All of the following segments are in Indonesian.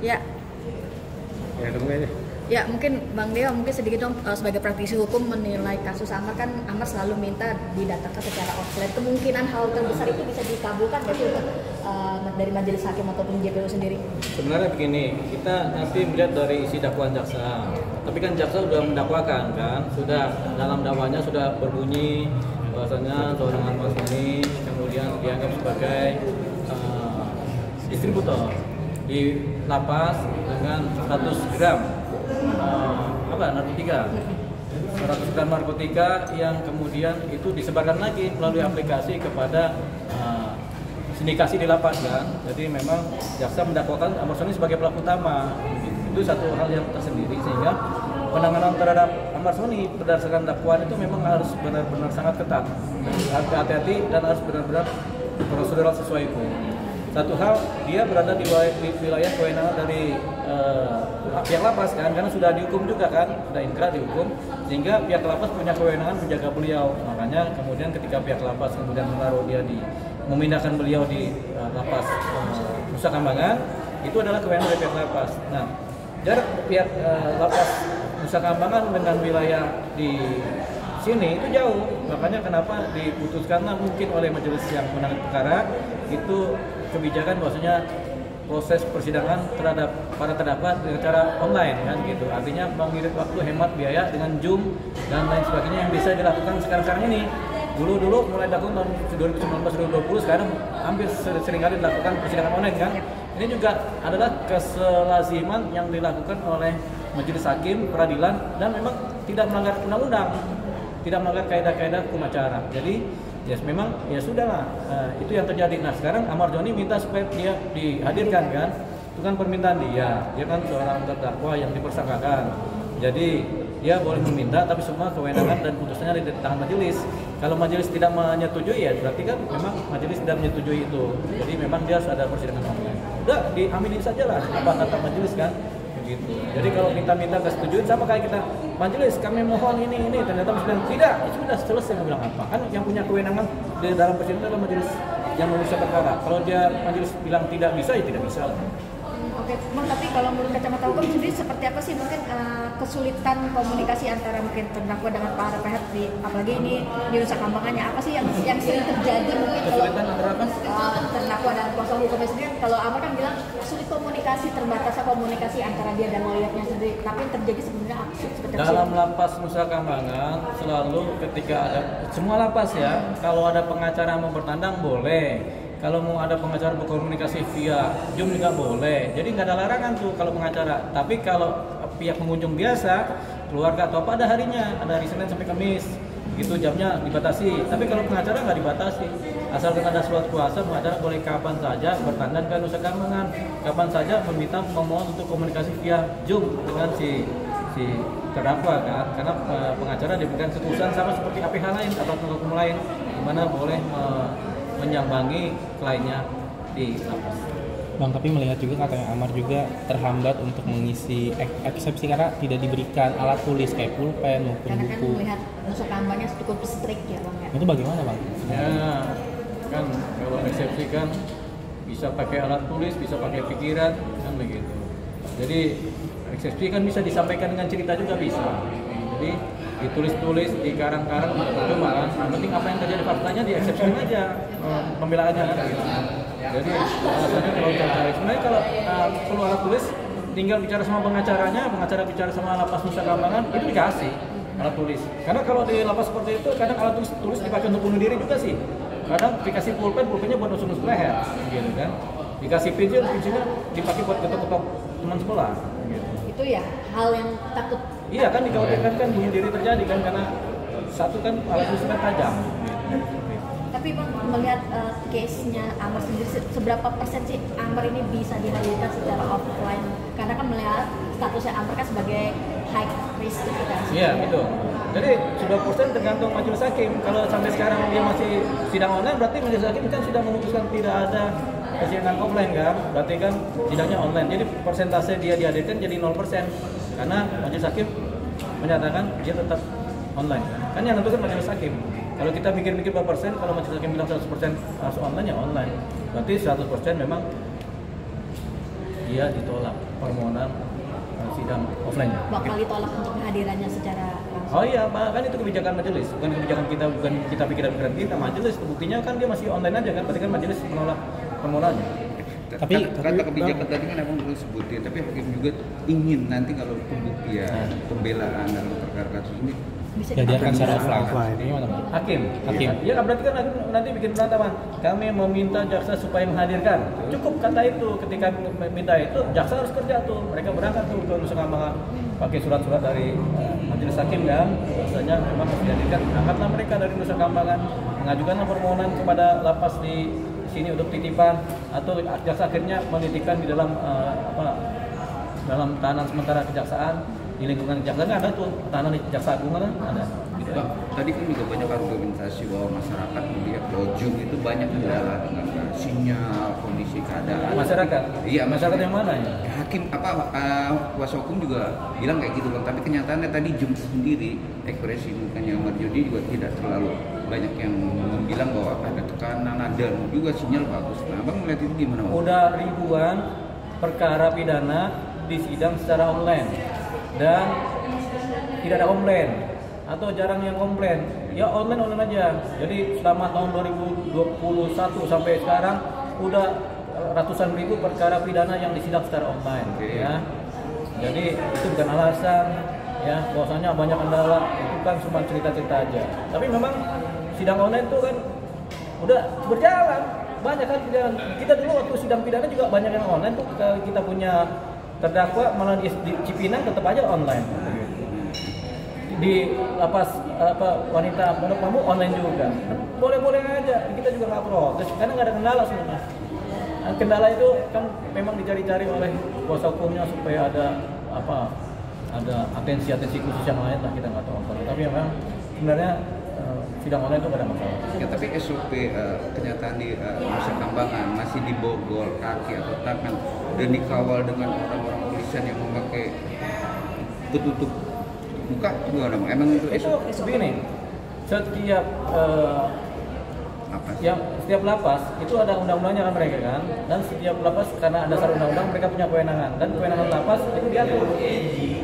Ya. Ya, tunggu aja. Ya, mungkin Bang Deo mungkin sedikit dong sebagai praktisi hukum menilai kasus Amar, kan Amar selalu minta didatakan secara offline. Kemungkinan hal terbesar itu bisa dikabulkan nggak sih dari majelis hakim ataupun JPU sendiri? Sebenarnya begini, kita nanti melihat dari isi dakwaan jaksa. Tapi kan jaksa sudah mendakwakan kan, sudah dalam dakwanya sudah berbunyi bahwasanya seorang Ahmad Soni kemudian dianggap sebagai distributor di lapas dengan 100 gram narkotika, 100 gram narkotika yang kemudian itu disebarkan lagi melalui aplikasi kepada sindikasi di lapas kan. Jadi memang jaksa mendakwakan Ahmad Soni sebagai pelaku utama. Itu satu hal yang tersendiri, sehingga penanganan terhadap Ahmad Soni berdasarkan dakwaan itu memang harus benar-benar sangat ketat, harus hati-hati dan harus benar-benar prosedural sesuai hukum. Satu hal, dia berada di wilayah kewenangan dari pihak lapas kan, karena sudah dihukum juga kan, sudah inkrah dihukum, sehingga pihak lapas punya kewenangan menjaga beliau. Makanya kemudian ketika pihak lapas kemudian menaruh dia memindahkan beliau di lapas Nusa Kambangan, itu adalah kewenangan dari pihak lapas. Nah, jarak pihak lapas Nusa Kambangan dengan wilayah di sini itu jauh, makanya kenapa diputuskanlah mungkin oleh majelis yang menangani perkara itu kebijakan bahwasanya proses persidangan terhadap para terdakwa dengan cara online kan gitu. Artinya mengirit waktu, hemat biaya dengan Zoom dan lain sebagainya yang bisa dilakukan sekarang ini. Dulu mulai dilakukan tahun 2019-2020, sekarang hampir seringkali dilakukan persidangan online kan. Ini juga adalah keselaziman yang dilakukan oleh majelis hakim peradilan dan memang tidak melanggar undang-undang, tidak melanggar kaidah-kaidah hukum acara. Jadi ya memang ya sudahlah, itu yang terjadi. Nah sekarang Ahmad Soni minta supaya dia dihadirkan kan, itu kan permintaan dia kan seorang terdakwa yang dipersangkakan. Jadi dia boleh meminta, tapi semua kewenangan dan putusannya di tangan majelis. Kalau majelis tidak menyetujui ya berarti kan memang majelis tidak menyetujui itu. Jadi memang dia harus ada persidangan online. Udah diaminin saja lah apa kata majelis kan. Gitu. Jadi kalau minta kesetujuan sama kayak kita majelis kami mohon ini ternyata majelis tidak, itu sudah selesai. Mau bilang apa? Kan yang punya kewenangan di dalam persidangan adalah majelis yang memeriksa perkara. Kalau dia majelis bilang tidak bisa, ya tidak bisa lah. Oke, Bang, tapi kalau menurut kacamata hukum sendiri seperti apa sih mungkin kesulitan komunikasi antara mungkin terdakwa dengan para pihak apalagi ini di Nusa Kambangannya, apa sih yang sering terjadi mungkin kesulitan antara apa? Terdakwa dan kuasa hukumnya sendiri? Kalau Amar kan bilang sulit komunikasi, terbatasnya komunikasi antara dia dan lawyernya sendiri, tapi yang terjadi sebenarnya seperti apa? Dalam lapas Nusa Kambangan selalu ketika ada semua lapas ya, kalau ada pengacara mau bertandang boleh. Kalau mau ada pengacara berkomunikasi via Zoom juga boleh. Jadi nggak ada larangan tuh kalau pengacara. Tapi kalau pihak pengunjung biasa, keluarga atau apa ada harinya, ada hari Senin sampai Kamis. Gitu jamnya dibatasi. Tapi kalau pengacara nggak dibatasi. Asalkan ada surat kuasa, pengacara boleh kapan saja bertandang ke Nusa Kambangan. Kapan saja memohon untuk komunikasi via Zoom dengan si terdakwa kan. Karena pengacara diberikan keputusan sama seperti APH lain atau hukum lain, di mana boleh menyambangi kliennya di lapas. Bang, tapi melihat juga katanya Amar juga terhambat untuk mengisi eksepsi karena tidak diberikan alat tulis kayak pulpen maupun karena buku. Kan melihat Nusa Kambangannya cukup strict ya Bang ya. Itu bagaimana Bang? Ya kan kalau eksepsi kan bisa pakai alat tulis, bisa pakai pikiran kan begitu. Jadi eksepsi kan bisa disampaikan dengan cerita juga bisa. Jadi ditulis-tulis di karang-karang itu malah yang penting apa yang terjadi faktanya dieksepsikan aja pembelaannya kan gitu. Jadi alasannya kalau cari sebenarnya kalau perlu alat tulis tinggal bicara sama pengacara bicara sama lapas Nusa Kambangan itu dikasih alat tulis. Karena kalau di lapas seperti itu kadang alat tulis dipakai untuk bunuh diri juga sih. Kadang dikasih pulpennya buat nusuk leher gitu kan. Dikasih pensilnya dipakai buat ketok-ketok teman sekolah gitu. Itu ya hal yang takut. Iya kan dikhawatirkan kan bunuh diri terjadi kan karena satu kan alat tulisnya tajam. Tapi Bang melihat case-nya Amar sendiri seberapa persen sih Amar ini bisa dihadirkan secara offline? Karena kan melihat statusnya Amar kan sebagai high risk gitu kan. Iya betul. Jadi 10% tergantung majelis hakim. Kalau sampai sekarang dia masih sidang online berarti majelis hakim kan sudah memutuskan tidak ada persidangan offline kan. Berarti kan sidangnya online. Jadi persentase dia dihadirkan jadi 0%. Karena majelis hakim menyatakan dia tetap online. Kan yang tentukan majelis hakim. Kalau kita mikir-mikir berapa persen, kalau majelis hakim bilang 100% harus online ya online. Berarti 100% memang dia ditolak permohonan sidang offline. Bakal ditolak untuk kehadirannya secara langsung. Oh iya, kan itu kebijakan majelis, bukan kebijakan kita, bukan kita pikiran kita. Majelis buktinya kan dia masih online aja kan, berarti kan majelis menolak permohonannya. Tapi kata kebijakan tadi kan abang belum sebutin, tapi hakim juga ingin nanti kalau pembuktian pembelaan dalam perkara kasus ini Bisa ya diakan dipakai. secara offline. Gimana, Bang? Hakim. Hakim. Ya berarti kan nanti bikin penetapan. Kami meminta jaksa supaya menghadirkan. Cukup kata itu. Ketika minta itu, jaksa harus kerja tuh. Mereka berangkat tuh ke Nusa Kambangan pakai surat-surat dari majelis hakim kan. Biasanya memang harus dihadirkan. Angkatlah mereka dari Nusa Kambangan, mengajukanlah permohonan kepada lapas di sini untuk titipan, atau jaksa akhirnya menitipkan di dalam dalam tahanan sementara kejaksaan. Di lingkungan kejaksaan ada tuh tahanan di Jaksa Agung kan ada. Gitu. Bang, tadi kan juga banyak argumentasi bahwa masyarakat melihat bahwa Jum itu banyak kendala dengan sinyal, kondisi keadaan. Masyarakat? Iya, masyarakat yang mana ya? Hakim kuasa hukum juga bilang kayak gitu bang, tapi kenyataannya tadi Jum sendiri ekspresi mukanya Marjudi juga tidak terlalu banyak yang bilang bahwa ada tekanan, ada juga sinyal bagus. Nah, abang melihat itu gimana bang? Udah ribuan perkara pidana disidang secara online dan tidak ada komplain atau jarang yang komplain, ya online aja. Jadi selama tahun 2021 sampai sekarang udah ratusan ribu perkara pidana yang disidang secara online. Ya. Jadi itu bukan alasan ya bahwasanya banyak kendala, itu kan cuma cerita-cerita aja. Tapi memang sidang online itu kan udah berjalan, banyak kan berjalan. Kita dulu waktu sidang pidana juga banyak yang online tuh, kita punya terdakwa malah di Cipinang tetap aja online. Di lapas wanita Pondok Bambu online juga. Boleh-boleh aja, kita juga nggak protes karena nggak ada kendala sebenarnya. Kendala itu kan memang dicari-cari oleh kuasa hukumnya supaya ada ada atensi khusus yang lain lah, kita nggak tahu apa. Tapi memang sebenarnya sidang online itu nggak ada masalah. Ya, tapi SOP kenyataan di Nusa Kambangan masih dibogol kaki atau tangan dan dikawal dengan orang-orang polisian yang memakai tutup muka gimana bang? Emang itu Itu begini, setiap apa sih? yang setiap lapas itu ada undang-undangnya kan mereka kan, dan setiap lapas karena ada dasar undang-undang mereka punya kewenangan, dan kewenangan lapas itu diatur,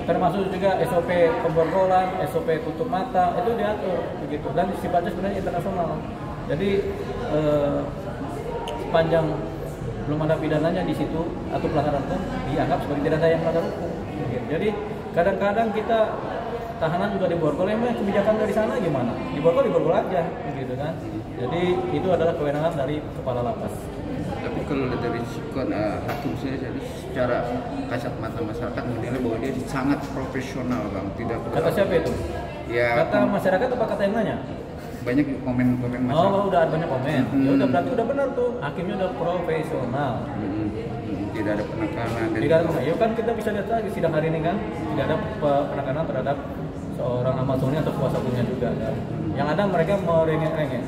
termasuk juga SOP pemborgolan, SOP tutup mata itu diatur begitu, dan sifatnya sebenarnya internasional. Jadi sepanjang belum ada pidananya di situ atau pelanggaran hukum dianggap sebagai tidak ada yang melanggar hukum. Jadi kadang-kadang kita tahanan juga diborgol, emang kebijakan dari sana gimana? Diborgol aja, gitu kan? Jadi itu adalah kewenangan dari kepala lapas. Tapi kalau dari sikon hakim saya jadi secara kasat mata masyarakat menilai bahwa dia sangat profesional bang, tidak. Kata siapa itu? Ya, Kata masyarakat apa kata yang nanya? banyak komen-komen masyarakat. Oh, udah ada banyak komen. Ya udah berarti udah benar tuh, hakimnya udah profesional. Tidak ada penekanan. Tidak ada penekanan. Ya kan kita bisa lihat lagi sidang hari ini kan, tidak ada penekanan terhadap seorang Amazoni atau kuasa hukumnya juga kan. Yang ada mereka mau rengek-rengek.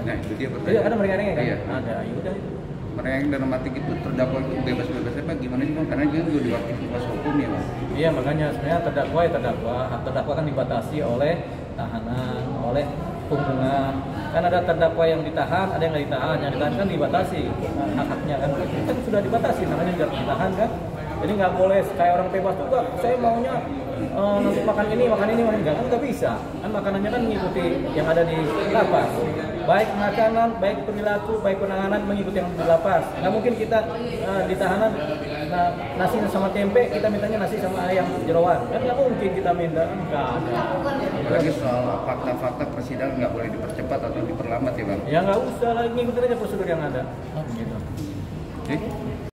Nah itu dia Iya, pertanyaan. ada mereka rengek kan? Iya. Ada, ya udah itu. Mereka yang dalam arti itu terdakwa itu bebas-bebas apa gimana sih bang? Karena dia juga diwakili kuasa hukum ya bang. Iya, makanya sebenarnya terdakwa kan dibatasi oleh tahanan, oleh hubungan. Kan ada terdakwa yang ditahan, ada yang nggak ditahan. Yang ditahan kan dibatasi hak-haknya kan. Itu kan sudah dibatasi, namanya juga ditahan kan. Jadi nggak boleh kayak orang bebas juga. Saya maunya nanti makan ini, enggak kan nggak bisa. Kan makanannya kan mengikuti yang ada di lapas. Baik makanan, baik perilaku, baik penanganan mengikuti yang di lapas. Nggak mungkin kita di tahanan nasi sama tempe, kita mintanya nasi sama ayam jeroan. Kan nggak mungkin kita minta, nggak ada. Apalagi soal fakta-fakta persidangan nggak boleh dipercepat atau diperlambat ya bang. Ya nggak usah lagi, ngikutin aja prosedur yang ada. Gitu. Oke.